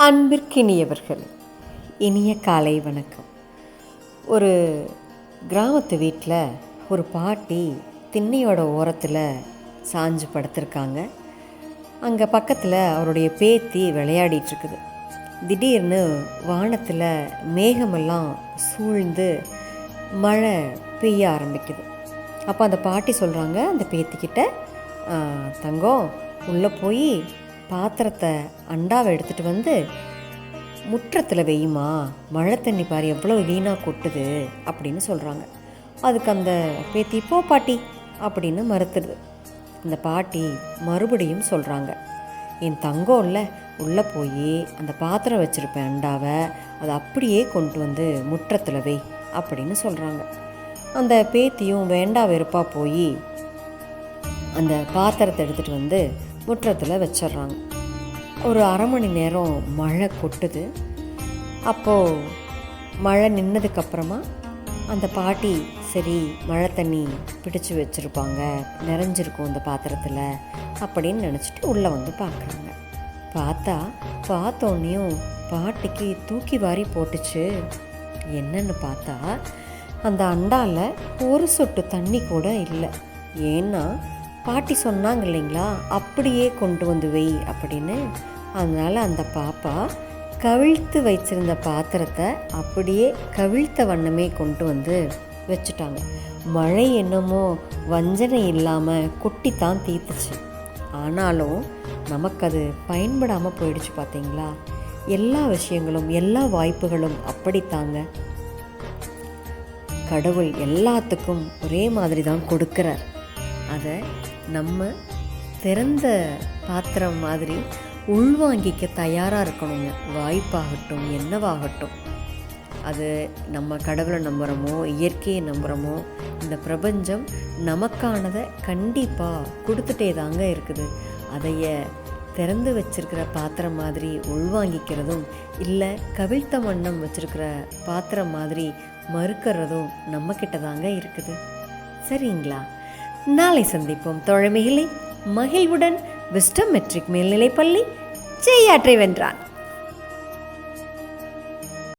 அன்பிற்கினியவர்கள், இனிய காலை வணக்கம். ஒரு கிராமத்து வீட்டில் ஒரு பாட்டி திண்ணையோட ஓரத்தில் சாஞ்சு படுத்திருக்காங்க. அங்கே பக்கத்தில் அவருடைய பேத்தி விளையாடிட்டுருக்குது. திடீர்னு வானத்தில் மேகமெல்லாம் சூழ்ந்து மழை பெய்ய ஆரம்பிக்குது. அப்போ அந்த பாட்டி சொல்கிறாங்க அந்த பேத்திக்கிட்ட, தங்கம் உள்ளே போய் பாத்திரத்தை அண்டாவை எடுத்துகிட்டு வந்து முற்றத்தில் வெய்யுமா, மழை தண்ணி பாரு எவ்வளோ வீணாக கொட்டுது அப்படின்னு சொல்கிறாங்க. அதுக்கு அந்த பேத்தி போ பாட்டி அப்படின்னு மறுத்துடுது. அந்த பாட்டி மறுபடியும் சொல்கிறாங்க, என் தங்கம் இல்லை, உள்ளே போய் அந்த பாத்திரம் வச்சுருப்பேன் அண்டாவை, அதை அப்படியே கொண்டு வந்து முற்றத்தில் வை அப்படின்னு சொல்கிறாங்க. அந்த பேத்தியும் வேண்டா வெறுப்பாக போய் அந்த பாத்திரத்தை எடுத்துகிட்டு வந்து முற்றத்தில் வச்சிட்றாங்க. ஒரு அரை மணி நேரம் மழை கொட்டுது. அப்போது மழை நின்னதுக்கப்புறமா அந்த பாட்டி சரி மழை தண்ணி பிடிச்சி வச்சுருப்பாங்க, நிறைஞ்சிருக்கும் அந்த பாத்திரத்தில் அப்படின்னு நினச்சிட்டு உள்ளே வந்து பார்க்குறாங்க. பார்த்தோன்னையும் பாட்டிக்கு தூக்கி வாரி போட்டுச்சு. என்னன்னு பார்த்தா அந்த அண்டாவில் ஒரு சொட்டு தண்ணி கூட இல்லை. ஏன்னா பாட்டி சொன்னாங்க இல்லைங்களா, அப்படியே கொண்டு வந்து வை அப்படின்னு. அதனால் அந்த பாப்பா கவிழ்த்து வச்சிருந்த பாத்திரத்தை அப்படியே கவிழ்த்த வண்ணமே கொண்டு வந்து வச்சுட்டாங்க. மழை என்னமோ வஞ்சனை இல்லாமல் கொட்டித்தான் தீர்த்துச்சு. ஆனாலும் நமக்கு அது பயன்படாமல் போயிடுச்சு. பார்த்தீங்களா, எல்லா விஷயங்களும் எல்லா வாய்ப்புகளும் அப்படித்தாங்க. கடவுள் எல்லாத்துக்கும் ஒரே மாதிரி தான் கொடுக்குறார். அதை நம்ம திறந்த பாத்திரம் மாதிரி உள்வாங்கிக்க தயாராக இருக்கணுங்க. வாய்ப்பாகட்டும் என்னவாகட்டும், அது நம்ம கடவுளை நம்புகிறோமோ இயற்கையை நம்புகிறோமோ, இந்த பிரபஞ்சம் நமக்கானதை கண்டிப்பாக கொடுத்துட்டே தாங்க இருக்குது. அதைய திறந்து வச்சிருக்கிற பாத்திரம் மாதிரி உள்வாங்கிக்கிறதும் இல்லை கவிழ்த்த வண்ணம் வச்சுருக்கிற பாத்திரம் மாதிரி மறுக்கிறதும் நம்மக்கிட்ட தாங்க இருக்குது. சரிங்களா? நாளை சந்திப்போம் தோழமைகளை. மகிழ்வுடன் விஸ்டம் மெட்ரிக் மேல்நிலைப்பள்ளி, செய்யாற்றை வென்றான்.